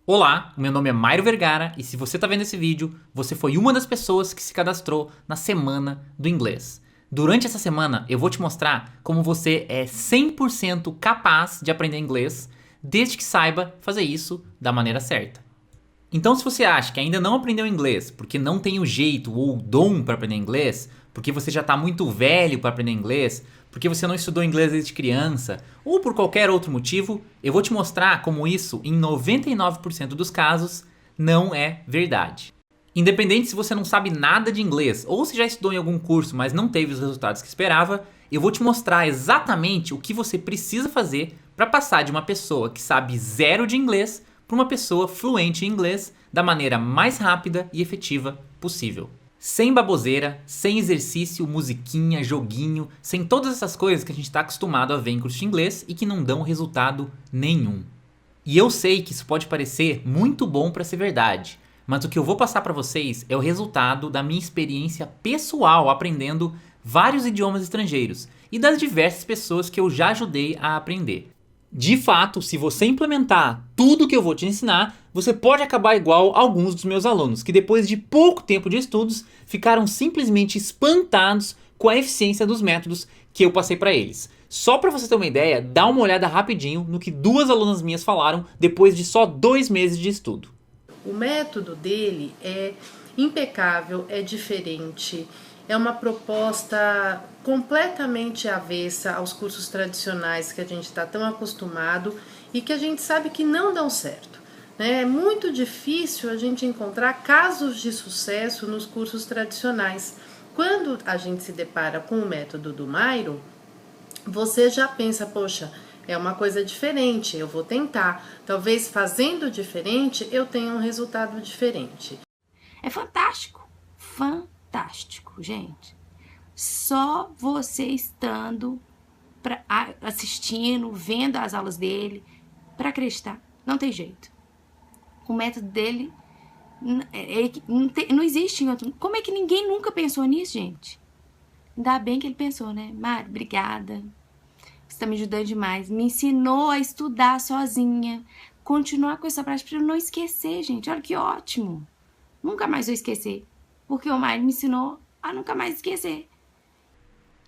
Olá, o meu nome é Mairo Vergara e se você está vendo esse vídeo, você foi uma das pessoas que se cadastrou na Semana do Inglês. Durante essa semana eu vou te mostrar como você é 100% capaz de aprender inglês, desde que saiba fazer isso da maneira certa. Então se você acha que ainda não aprendeu inglês porque não tem o jeito ou o dom para aprender inglês, porque você já está muito velho para aprender inglês, porque você não estudou inglês desde criança, ou por qualquer outro motivo, eu vou te mostrar como isso, em 99% dos casos, não é verdade. Independente se você não sabe nada de inglês, ou se já estudou em algum curso, mas não teve os resultados que esperava, eu vou te mostrar exatamente o que você precisa fazer para passar de uma pessoa que sabe zero de inglês para uma pessoa fluente em inglês da maneira mais rápida e efetiva possível. Sem baboseira, sem exercício, musiquinha, joguinho, sem todas essas coisas que a gente está acostumado a ver em curso de inglês e que não dão resultado nenhum. E eu sei que isso pode parecer muito bom para ser verdade, mas o que eu vou passar para vocês é o resultado da minha experiência pessoal aprendendo vários idiomas estrangeiros e das diversas pessoas que eu já ajudei a aprender. De fato, se você implementar tudo que eu vou te ensinar, você pode acabar igual alguns dos meus alunos, que depois de pouco tempo de estudos, ficaram simplesmente espantados com a eficiência dos métodos que eu passei para eles. Só para você ter uma ideia, dá uma olhada rapidinho no que duas alunas minhas falaram depois de só 2 meses de estudo. O método dele é impecável, é diferente, é uma proposta completamente avessa aos cursos tradicionais que a gente está tão acostumado e que a gente sabe que não dão certo. É muito difícil a gente encontrar casos de sucesso nos cursos tradicionais. Quando a gente se depara com o método do Mairo, você já pensa, poxa, é uma coisa diferente, eu vou tentar. Talvez fazendo diferente eu tenha um resultado diferente. É fantástico, fantástico, gente. Só você estando, assistindo, vendo as aulas dele, para acreditar. Não tem jeito. O método dele não existe em outro. Como é que ninguém nunca pensou nisso, gente? Ainda bem que ele pensou, né? Mari, obrigada. Você tá me ajudando demais. Me ensinou a estudar sozinha. Continuar com essa prática para eu não esquecer, gente. Olha que ótimo. Nunca mais vou esquecer. Porque o Mairo me ensinou a nunca mais esquecer.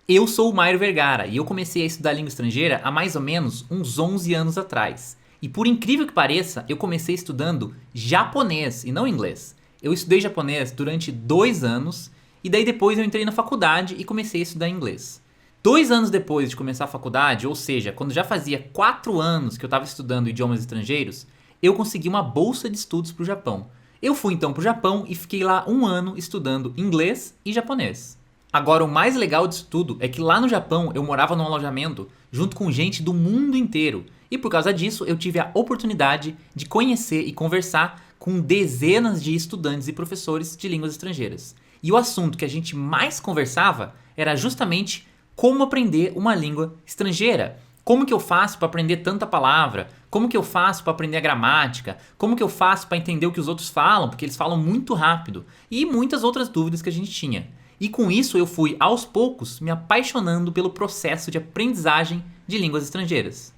Eu sou o Mairo Vergara e eu comecei a estudar língua estrangeira há mais ou menos uns 11 anos atrás. E por incrível que pareça, eu comecei estudando japonês e não inglês. Eu estudei japonês durante 2 anos e daí depois eu entrei na faculdade e comecei a estudar inglês. 2 anos depois de começar a faculdade, ou seja, quando já fazia 4 anos que eu estava estudando idiomas estrangeiros, eu consegui uma bolsa de estudos para o Japão. Eu fui então para o Japão e fiquei lá 1 ano estudando inglês e japonês. Agora, o mais legal disso tudo é que lá no Japão eu morava num alojamento junto com gente do mundo inteiro. E por causa disso eu tive a oportunidade de conhecer e conversar com dezenas de estudantes e professores de línguas estrangeiras. E o assunto que a gente mais conversava era justamente como aprender uma língua estrangeira. Como que eu faço para aprender tanta palavra? Como que eu faço para aprender a gramática? Como que eu faço para entender o que os outros falam? Porque eles falam muito rápido. E muitas outras dúvidas que a gente tinha. E com isso eu fui, aos poucos, me apaixonando pelo processo de aprendizagem de línguas estrangeiras.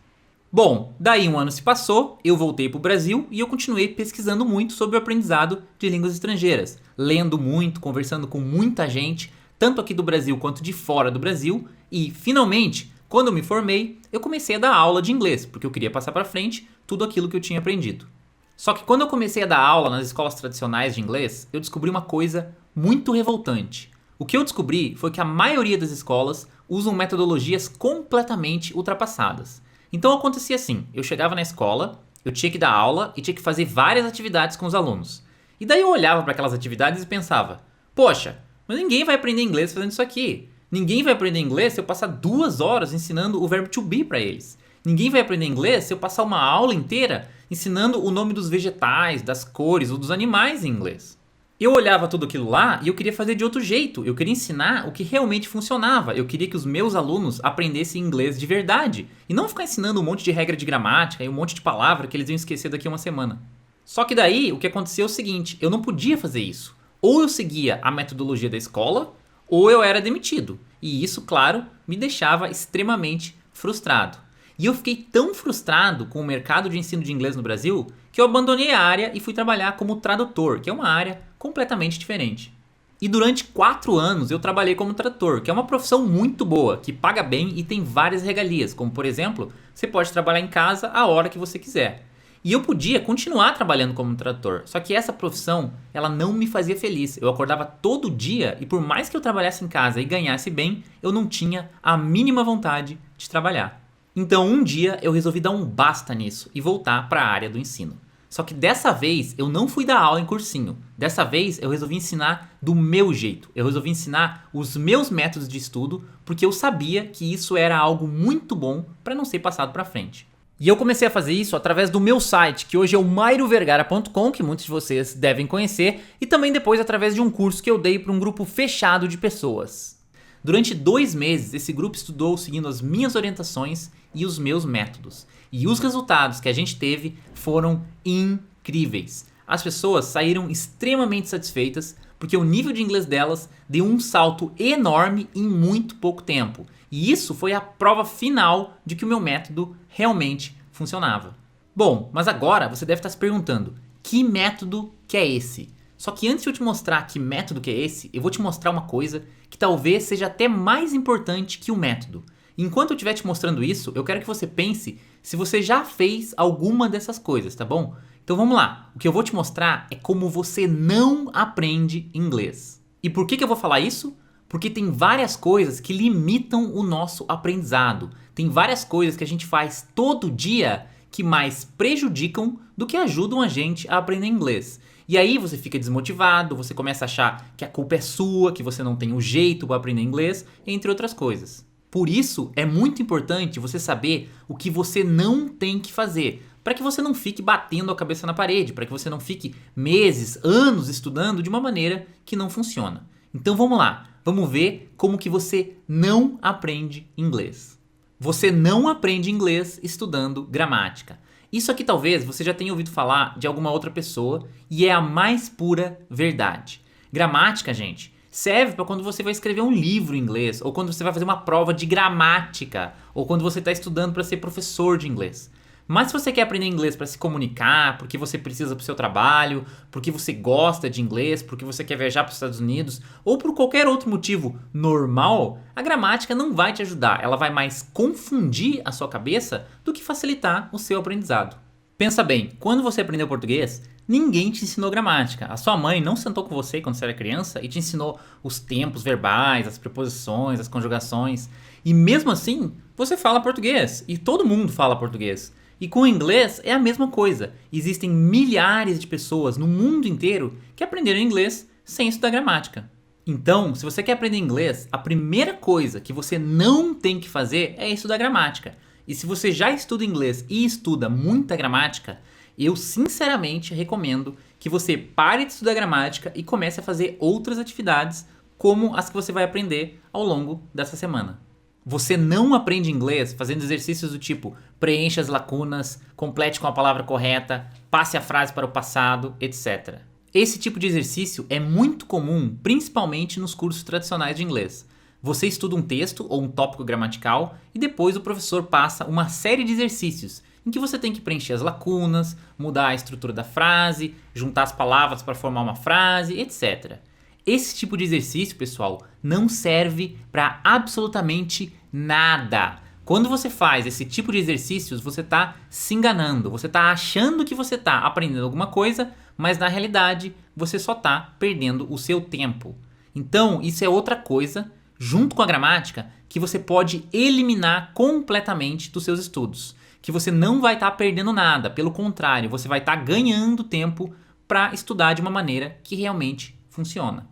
Bom, daí 1 ano se passou, eu voltei para o Brasil e eu continuei pesquisando muito sobre o aprendizado de línguas estrangeiras. Lendo muito, conversando com muita gente, tanto aqui do Brasil quanto de fora do Brasil. E, finalmente, quando eu me formei, eu comecei a dar aula de inglês, porque eu queria passar para frente tudo aquilo que eu tinha aprendido. Só que quando eu comecei a dar aula nas escolas tradicionais de inglês, eu descobri uma coisa muito revoltante. O que eu descobri foi que a maioria das escolas usam metodologias completamente ultrapassadas. Então acontecia assim, eu chegava na escola, eu tinha que dar aula e tinha que fazer várias atividades com os alunos. E daí eu olhava para aquelas atividades e pensava, poxa, mas ninguém vai aprender inglês fazendo isso aqui. Ninguém vai aprender inglês se eu passar 2 horas ensinando o verbo to be para eles. Ninguém vai aprender inglês se eu passar uma aula inteira ensinando o nome dos vegetais, das cores ou dos animais em inglês. Eu olhava tudo aquilo lá e eu queria fazer de outro jeito. Eu queria ensinar o que realmente funcionava. Eu queria que os meus alunos aprendessem inglês de verdade. E não ficar ensinando um monte de regra de gramática e um monte de palavra que eles iam esquecer daqui a uma semana. Só que daí o que aconteceu é o seguinte, eu não podia fazer isso. Ou eu seguia a metodologia da escola, ou eu era demitido. E isso, claro, me deixava extremamente frustrado. E eu fiquei tão frustrado com o mercado de ensino de inglês no Brasil que eu abandonei a área e fui trabalhar como tradutor, que é uma área completamente diferente. E durante 4 anos eu trabalhei como tradutor, que é uma profissão muito boa, que paga bem e tem várias regalias, como por exemplo, você pode trabalhar em casa a hora que você quiser. E eu podia continuar trabalhando como tradutor, só que essa profissão, ela não me fazia feliz. Eu acordava todo dia e por mais que eu trabalhasse em casa e ganhasse bem, eu não tinha a mínima vontade de trabalhar. Então um dia eu resolvi dar um basta nisso e voltar para a área do ensino. Só que dessa vez eu não fui dar aula em cursinho. Dessa vez eu resolvi ensinar do meu jeito. Eu resolvi ensinar os meus métodos de estudo porque eu sabia que isso era algo muito bom para não ser passado para frente. E eu comecei a fazer isso através do meu site, que hoje é o mairovergara.com, que muitos de vocês devem conhecer, e também depois através de um curso que eu dei para um grupo fechado de pessoas. Durante 2 meses, esse grupo estudou seguindo as minhas orientações e os meus métodos. E os resultados que a gente teve foram incríveis. As pessoas saíram extremamente satisfeitas porque o nível de inglês delas deu um salto enorme em muito pouco tempo. E isso foi a prova final de que o meu método realmente funcionava. Bom, mas agora você deve estar se perguntando, que método que é esse? Só que antes de eu te mostrar que método que é esse, eu vou te mostrar uma coisa que talvez seja até mais importante que o método. Enquanto eu estiver te mostrando isso, eu quero que você pense se você já fez alguma dessas coisas, tá bom? Então vamos lá. O que eu vou te mostrar é como você não aprende inglês. E por que eu vou falar isso? Porque tem várias coisas que limitam o nosso aprendizado. Tem várias coisas que a gente faz todo dia que mais prejudicam do que ajudam a gente a aprender inglês. E aí você fica desmotivado, você começa a achar que a culpa é sua, que você não tem o jeito para aprender inglês, entre outras coisas. Por isso, é muito importante você saber o que você não tem que fazer, para que você não fique batendo a cabeça na parede, para que você não fique meses, anos estudando de uma maneira que não funciona. Então vamos lá, vamos ver como que você não aprende inglês. Você não aprende inglês estudando gramática. Isso aqui talvez você já tenha ouvido falar de alguma outra pessoa e é a mais pura verdade. Gramática, gente, serve para quando você vai escrever um livro em inglês, ou quando você vai fazer uma prova de gramática, ou quando você está estudando para ser professor de inglês. Mas se você quer aprender inglês para se comunicar, porque você precisa para o seu trabalho, porque você gosta de inglês, porque você quer viajar para os Estados Unidos, ou por qualquer outro motivo normal, a gramática não vai te ajudar. Ela vai mais confundir a sua cabeça do que facilitar o seu aprendizado. Pensa bem, quando você aprendeu português, ninguém te ensinou gramática. A sua mãe não sentou com você quando você era criança e te ensinou os tempos verbais, as preposições, as conjugações. E mesmo assim, você fala português. E todo mundo fala português. E com o inglês é a mesma coisa. Existem milhares de pessoas no mundo inteiro que aprenderam inglês sem estudar gramática. Então, se você quer aprender inglês, a primeira coisa que você não tem que fazer é estudar gramática. E se você já estuda inglês e estuda muita gramática, eu sinceramente recomendo que você pare de estudar gramática e comece a fazer outras atividades como as que você vai aprender ao longo dessa semana. Você não aprende inglês fazendo exercícios do tipo preencha as lacunas, complete com a palavra correta, passe a frase para o passado, etc. Esse tipo de exercício é muito comum, principalmente nos cursos tradicionais de inglês. Você estuda um texto ou um tópico gramatical e depois o professor passa uma série de exercícios em que você tem que preencher as lacunas, mudar a estrutura da frase, juntar as palavras para formar uma frase, etc. Esse tipo de exercício, pessoal, não serve para absolutamente nada. Quando você faz esse tipo de exercícios, você está se enganando, você está achando que você está aprendendo alguma coisa, mas na realidade você só está perdendo o seu tempo. Então, isso é outra coisa, junto com a gramática, que você pode eliminar completamente dos seus estudos. Que você não vai estar perdendo nada, pelo contrário, você vai estar ganhando tempo para estudar de uma maneira que realmente funciona.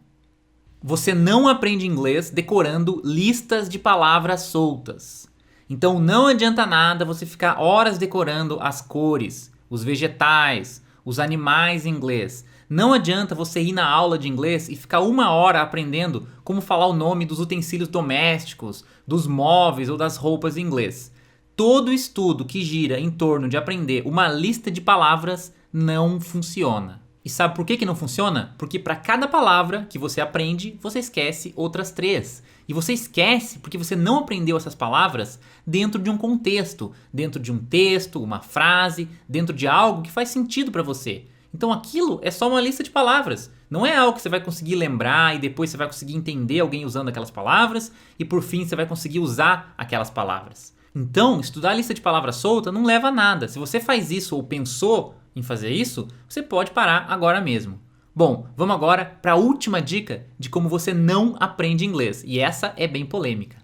Você não aprende inglês decorando listas de palavras soltas. Então não adianta nada você ficar horas decorando as cores, os vegetais, os animais em inglês. Não adianta você ir na aula de inglês e ficar 1 hora aprendendo como falar o nome dos utensílios domésticos, dos móveis ou das roupas em inglês. Todo estudo que gira em torno de aprender uma lista de palavras não funciona. E sabe por que não funciona? Porque para cada palavra que você aprende, você esquece outras 3. E você esquece porque você não aprendeu essas palavras dentro de um contexto, dentro de um texto, uma frase, dentro de algo que faz sentido para você. Então aquilo é só uma lista de palavras. Não é algo que você vai conseguir lembrar e depois você vai conseguir entender alguém usando aquelas palavras e por fim você vai conseguir usar aquelas palavras. Então, estudar a lista de palavras solta não leva a nada. Se você faz isso ou pensou em fazer isso, você pode parar agora mesmo. Bom, vamos agora para a última dica de como você não aprende inglês. E essa é bem polêmica.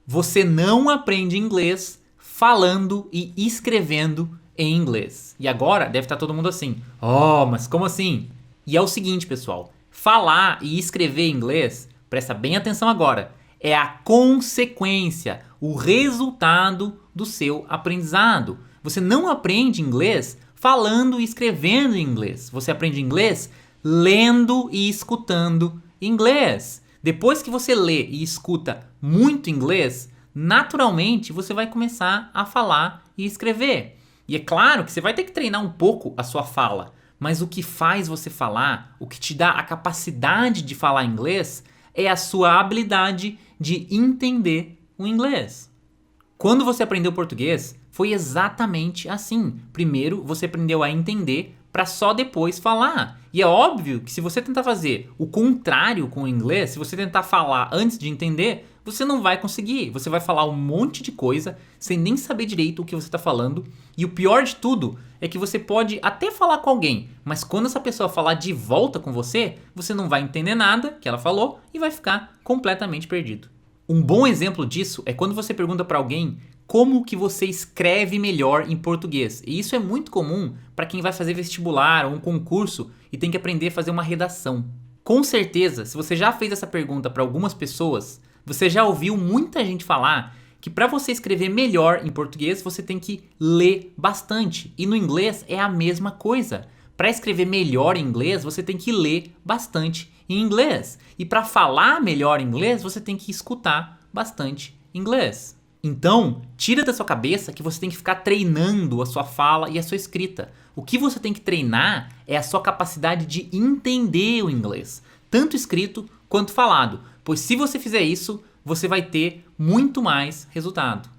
Você não aprende inglês falando e escrevendo em inglês. E agora deve estar todo mundo assim: oh, mas como assim? E é o seguinte, pessoal, falar e escrever em inglês, presta bem atenção agora, é a consequência, o resultado do seu aprendizado. Você não aprende inglês falando e escrevendo em inglês. Você aprende inglês lendo e escutando inglês. Depois que você lê e escuta muito inglês, naturalmente você vai começar a falar e escrever. E é claro que você vai ter que treinar um pouco a sua fala, mas o que faz você falar, o que te dá a capacidade de falar inglês, é a sua habilidade de entender o inglês. Quando você aprendeu português, foi exatamente assim. Primeiro você aprendeu a entender para só depois falar. E é óbvio que se você tentar fazer o contrário com o inglês, se você tentar falar antes de entender, você não vai conseguir. Você vai falar um monte de coisa sem nem saber direito o que você está falando. E o pior de tudo é que você pode até falar com alguém, mas quando essa pessoa falar de volta com você, você não vai entender nada que ela falou e vai ficar completamente perdido. Um bom exemplo disso é quando você pergunta para alguém como que você escreve melhor em português. E isso é muito comum para quem vai fazer vestibular ou um concurso e tem que aprender a fazer uma redação. Com certeza, se você já fez essa pergunta para algumas pessoas, você já ouviu muita gente falar que para você escrever melhor em português, você tem que ler bastante. E no inglês é a mesma coisa. Para escrever melhor em inglês, você tem que ler bastante em inglês. E para falar melhor inglês, você tem que escutar bastante inglês. Então, tira da sua cabeça que você tem que ficar treinando a sua fala e a sua escrita. O que você tem que treinar é a sua capacidade de entender o inglês, tanto escrito quanto falado. Pois se você fizer isso, você vai ter muito mais resultado.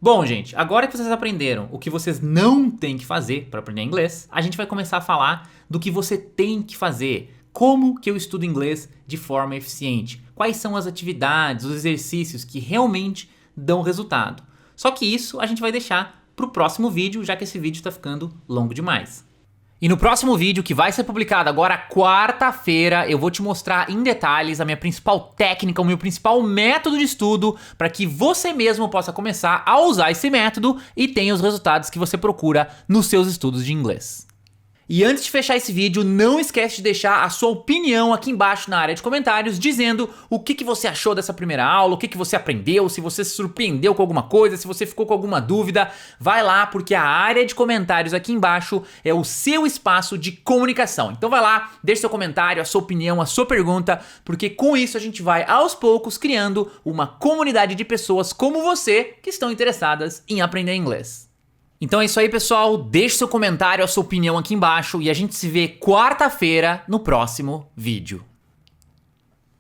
Bom, gente, agora que vocês aprenderam o que vocês não têm que fazer para aprender inglês, a gente vai começar a falar do que você tem que fazer. Como que eu estudo inglês de forma eficiente? Quais são as atividades, os exercícios que realmente dão resultado? Só que isso a gente vai deixar para o próximo vídeo, já que esse vídeo está ficando longo demais. E no próximo vídeo, que vai ser publicado agora quarta-feira, eu vou te mostrar em detalhes a minha principal técnica, o meu principal método de estudo para que você mesmo possa começar a usar esse método e tenha os resultados que você procura nos seus estudos de inglês. E antes de fechar esse vídeo, não esquece de deixar a sua opinião aqui embaixo na área de comentários, dizendo o que você achou dessa primeira aula, o que você aprendeu, se você se surpreendeu com alguma coisa, se você ficou com alguma dúvida. Vai lá, porque a área de comentários aqui embaixo é o seu espaço de comunicação. Então vai lá, deixe seu comentário, a sua opinião, a sua pergunta, porque com isso a gente vai aos poucos criando uma comunidade de pessoas como você que estão interessadas em aprender inglês. Então é isso aí, pessoal, deixe seu comentário, a sua opinião aqui embaixo e a gente se vê quarta-feira no próximo vídeo.